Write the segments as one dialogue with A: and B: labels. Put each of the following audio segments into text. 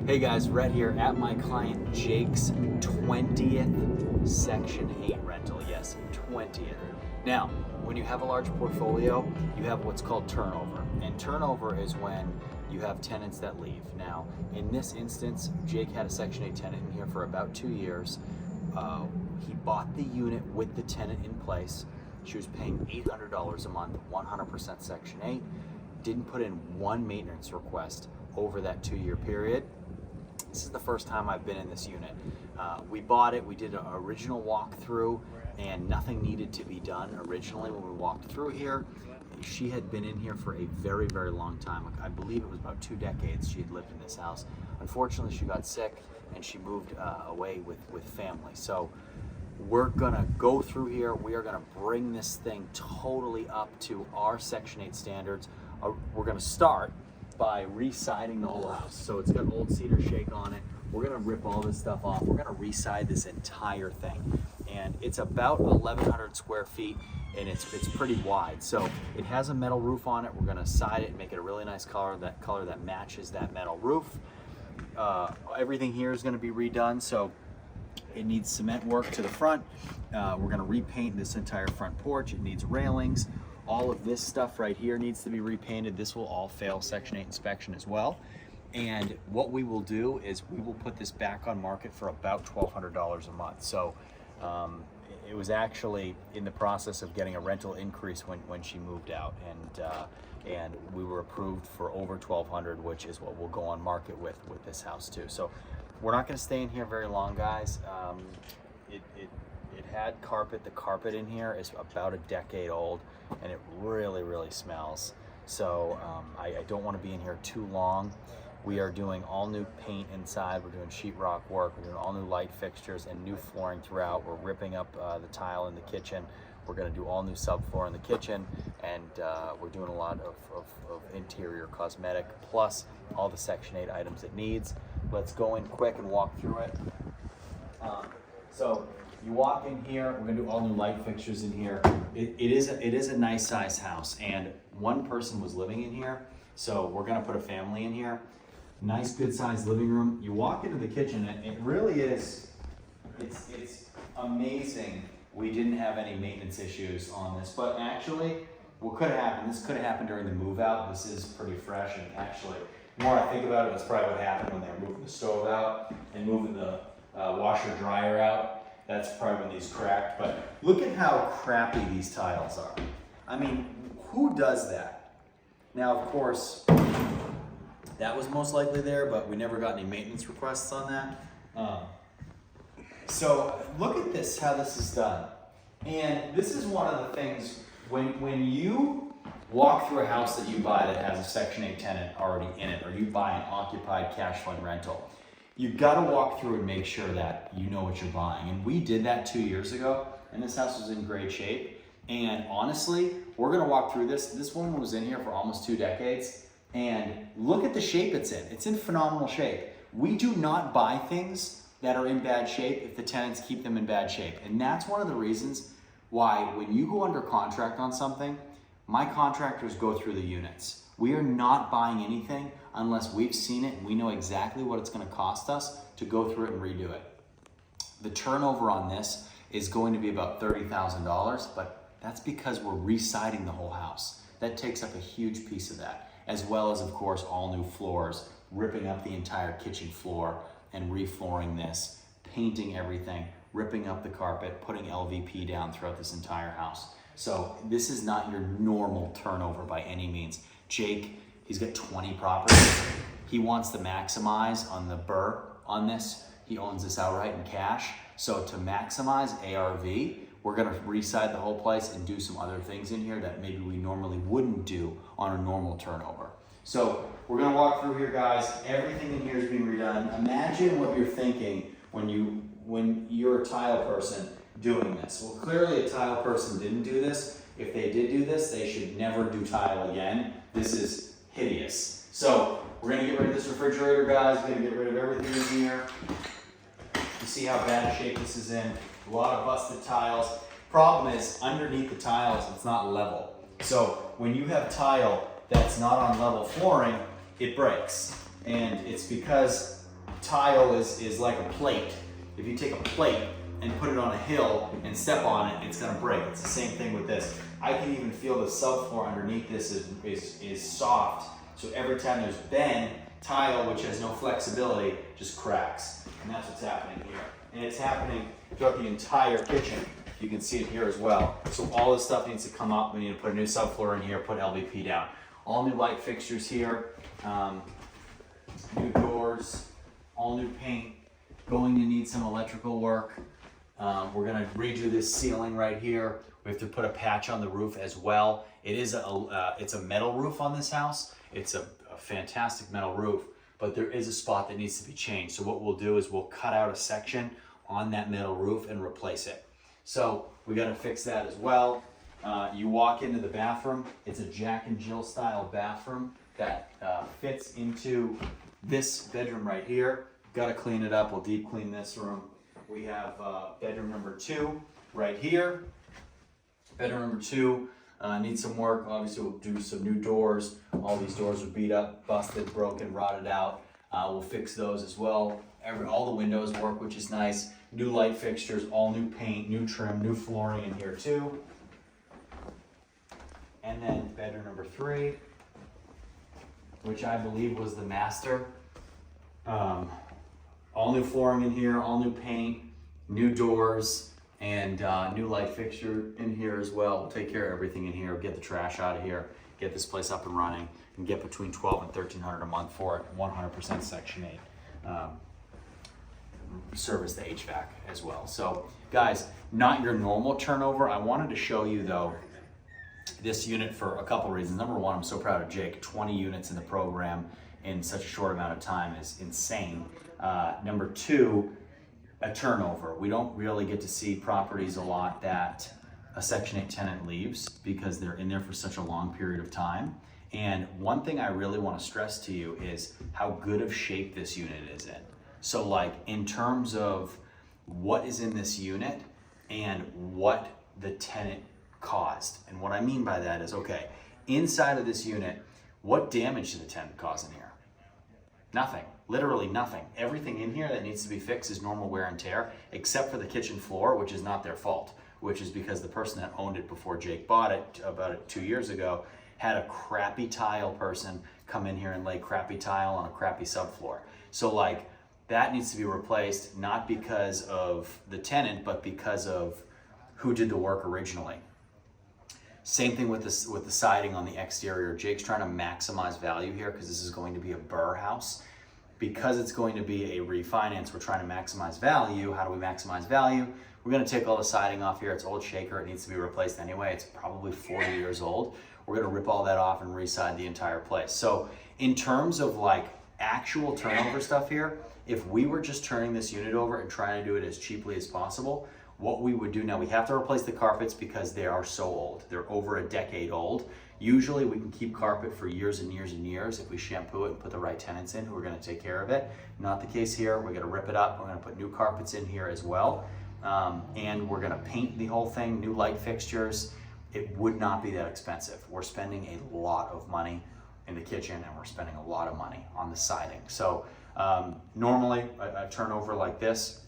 A: Hey guys, Rhett here at my client Jake's 20th Section 8 rental. Yes, 20th. Now, when you have a large portfolio, you have what's called turnover. And turnover is when you have tenants that leave. Now, in this instance, Jake had a Section 8 tenant in here for about 2 years. He bought the unit with the tenant in place. She was paying $800 a month, 100% Section 8. Didn't put in one maintenance request over that 2-year period. This is the first time I've been in this unit. We bought it, we did an original walkthrough, and nothing needed to be done originally when we walked through here. She had been in here for a very, very long time. I believe it was about 2 decades she had lived in this house. Unfortunately, she got sick and she moved away with family. So we're gonna go through here. We are gonna bring this thing totally up to our Section 8 standards. We're gonna start by re-siding the whole house. So it's got old cedar shake on it. We're gonna rip all this stuff off. We're gonna re-side this entire thing. And it's about 1,100 square feet and it's pretty wide. So it has a metal roof on it. We're gonna side it and make it a really nice color that matches that metal roof. Everything here is gonna be redone. So it needs cement work to the front. We're gonna repaint this entire front porch. It needs railings. All of this stuff right here needs to be repainted. This will all fail Section 8 inspection as well. And what we will do is we will put this back on market for about $1,200 a month. So it was actually in the process of getting a rental increase when she moved out, and we were approved for over $1,200, which is what we'll go on market with this house too. So we're not going to stay in here very long, guys. It had carpet. The carpet in here is about a decade old, and it really, really smells. So I don't want to be in here too long. We are doing all new paint inside. We're doing sheetrock work. We're doing all new light fixtures and new flooring throughout. We're ripping up the tile in the kitchen. We're going to do all new subfloor in the kitchen, and we're doing a lot of interior cosmetic, plus all the Section 8 items it needs. Let's go in quick and walk through it. So you walk in here, we're gonna do all new light fixtures in here. It is a nice size house, and one person was living in here, so we're gonna put a family in here. Nice, good sized living room. You walk into the kitchen, and it really is, it's amazing we didn't have any maintenance issues on this, but actually, what could have happened, this could have happened during the move out. This is pretty fresh, and actually, the more I think about it, that's probably what happened when they were moving the stove out and moving the washer dryer out. That's probably when these cracked, but look at how crappy these tiles are. I mean, who does that? Now, of course, that was most likely there, but we never got any maintenance requests on that. So look at this, how this is done. And this is one of the things, when you walk through a house that you buy that has a Section 8 tenant already in it, or you buy an occupied cash flowing rental, you've got to walk through and make sure that you know what you're buying. And we did that 2 years ago, and this house was in great shape. And honestly, we're gonna walk through this. This woman was in here for almost 2 decades, and look at the shape it's in. It's in phenomenal shape. We do not buy things that are in bad shape if the tenants keep them in bad shape. And that's one of the reasons why when you go under contract on something, my contractors go through the units. We are not buying anything unless we've seen it and we know exactly what it's gonna cost us to go through it and redo it. The turnover on this is going to be about $30,000, but that's because we're re-siding the whole house. That takes up a huge piece of that, as well as, of course, all new floors, ripping up the entire kitchen floor and re-flooring this, painting everything, ripping up the carpet, putting LVP down throughout this entire house. So this is not your normal turnover by any means. Jake, he's got 20 properties. He wants to maximize on the BRRRR on this. He owns this outright in cash. So to maximize ARV, we're gonna re-side the whole place and do some other things in here that maybe we normally wouldn't do on a normal turnover. So we're gonna walk through here, guys. Everything in here is being redone. Imagine what you're thinking when you're a tile person doing this. Well, clearly a tile person didn't do this. If they did do this, they should never do tile again. This is hideous. So we're gonna get rid of this refrigerator, guys. We're gonna get rid of everything in here. You see how bad a shape this is in. A lot of busted tiles. Problem is, underneath the tiles, it's not level. So when you have tile that's not on level flooring, it breaks. And it's because tile is like a plate. If you take a plate and put it on a hill and step on it, it's gonna break. It's the same thing with this. I can even feel the subfloor underneath this is soft. So every time there's bend, tile, which has no flexibility, just cracks. And that's what's happening here. And it's happening throughout the entire kitchen. You can see it here as well. So all this stuff needs to come up. We need to put a new subfloor in here, put LVP down. All new light fixtures here, new doors, all new paint. Going to need some electrical work. We're gonna redo this ceiling right here. We have to put a patch on the roof as well. It's a metal roof on this house. It's a fantastic metal roof, but there is a spot that needs to be changed. So what we'll do is we'll cut out a section on that metal roof and replace it. So we got to fix that as well. You walk into the bathroom. It's a Jack and Jill style bathroom that fits into this bedroom right here. Got to clean it up. We'll deep clean this room. We have bedroom number 2 right here. Bedroom number 2 needs some work. Obviously, we'll do some new doors. All these doors are beat up, busted, broken, rotted out. We'll fix those as well. All the windows work, which is nice. New light fixtures, all new paint, new trim, new flooring in here too. And then bedroom number 3, which I believe was the master. All new flooring in here, all new paint, new doors, and new light fixture in here as well. We'll take care of everything in here, get the trash out of here, get this place up and running, and get between $1,200 and $1,300 a month for it, 100% Section 8. Service the HVAC as well. So guys, not your normal turnover. I wanted to show you though this unit for a couple reasons. Number one, I'm so proud of Jake. 20 units in the program in such a short amount of time is insane. Number two, a turnover. We don't really get to see properties a lot that a Section 8 tenant leaves because they're in there for such a long period of time. And one thing I really want to stress to you is how good of shape this unit is in. So like in terms of what is in this unit and what the tenant caused. And what I mean by that is, okay, inside of this unit, what damage did the tenant cause in here? Nothing, literally nothing. Everything in here that needs to be fixed is normal wear and tear, except for the kitchen floor, which is not their fault, which is because the person that owned it before Jake bought it about 2 years ago had a crappy tile person come in here and lay crappy tile on a crappy subfloor. So like, that needs to be replaced, not because of the tenant, but because of who did the work originally. Same thing with the siding on the exterior. Jake's trying to maximize value here because this is going to be a burr house. Because it's going to be a refinance, we're trying to maximize value. How do we maximize value? We're gonna take all the siding off here. It's old shaker, it needs to be replaced anyway. It's probably 40 years old. We're gonna rip all that off and reside the entire place. So in terms of like actual turnover stuff here, if we were just turning this unit over and trying to do it as cheaply as possible, what we would do now, we have to replace the carpets because they are so old. They're over a decade old. Usually we can keep carpet for years and years and years if we shampoo it and put the right tenants in who are gonna take care of it. Not the case here. We're gonna rip it up. We're gonna put new carpets in here as well. And we're gonna paint the whole thing, new light fixtures. It would not be that expensive. We're spending a lot of money in the kitchen and we're spending a lot of money on the siding. So normally a turnover like this,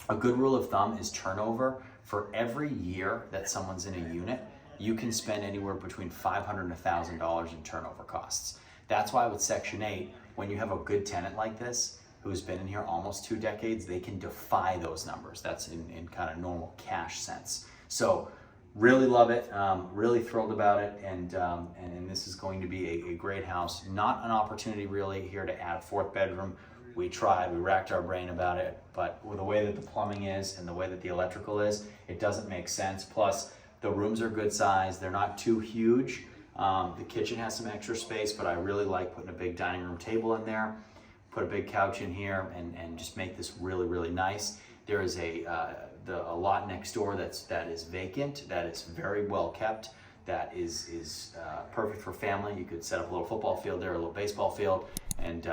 A: a good rule of thumb is turnover. For every year that someone's in a unit, you can spend anywhere between $500 and $1,000 in turnover costs. That's why with Section 8, when you have a good tenant like this, who's been in here almost 2 decades, they can defy those numbers. That's in kind of normal cash sense. So really love it, really thrilled about it, and this is going to be a great house. Not an opportunity really here to add a 4th bedroom. We tried, we racked our brain about it, but with the way that the plumbing is and the way that the electrical is, it doesn't make sense. Plus, the rooms are good size, they're not too huge. The kitchen has some extra space, but I really like putting a big dining room table in there, put a big couch in here, and just make this really, really nice. There is a lot next door that is vacant, that is very well kept, that is perfect for family. You could set up a little football field there, a little baseball field, and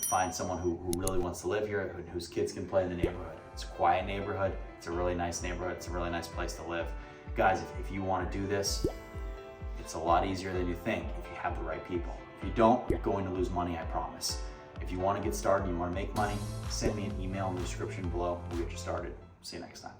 A: find someone who really wants to live here, whose kids can play in the neighborhood. It's a quiet neighborhood, it's a really nice neighborhood, it's a really nice place to live. Guys, if you want to do this, it's a lot easier than you think if you have the right people. If you don't, you're going to lose money, I promise. If you want to get started and you want to make money, send me an email in the description below. We'll get you started. See you next time.